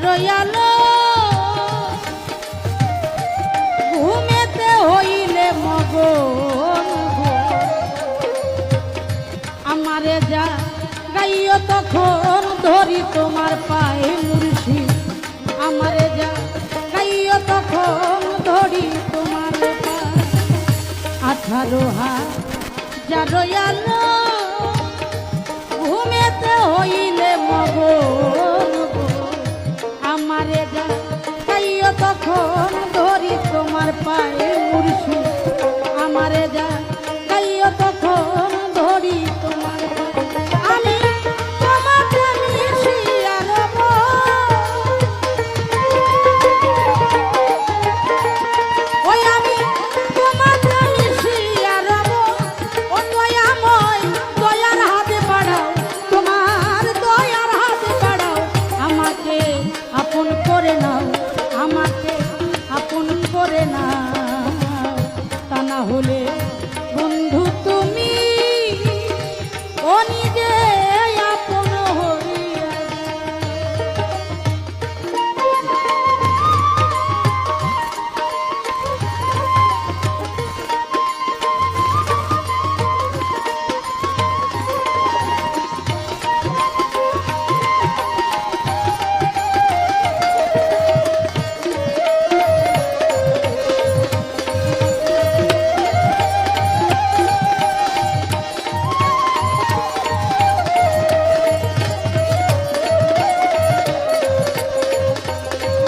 রয়ালো ঘুমেতে হইলে মগন আমারে যা গাইও তখন ধরি তোমার পায়ে মুর্শিদ আমারে যা গাইও তখন ধরি তোমার পায়ে 18,000 রয়ালো ঘুমেতে হইলে মগন আমারে যা গাইও তখন ধরি তোমার পায়ে মুর্শিদ আমারে যা গাইও তখন ধরি তোমার আমি তোমাকে মিশিয়া রব ওই আমি তোমাকে মিশিয়া রব ও দয়াময় দয়ার হাতে বাড়াও তোমার দয়ার হাতে বাড়াও আমাকে আপন করে নাও আমাকে আপন করে নাও তা না হলে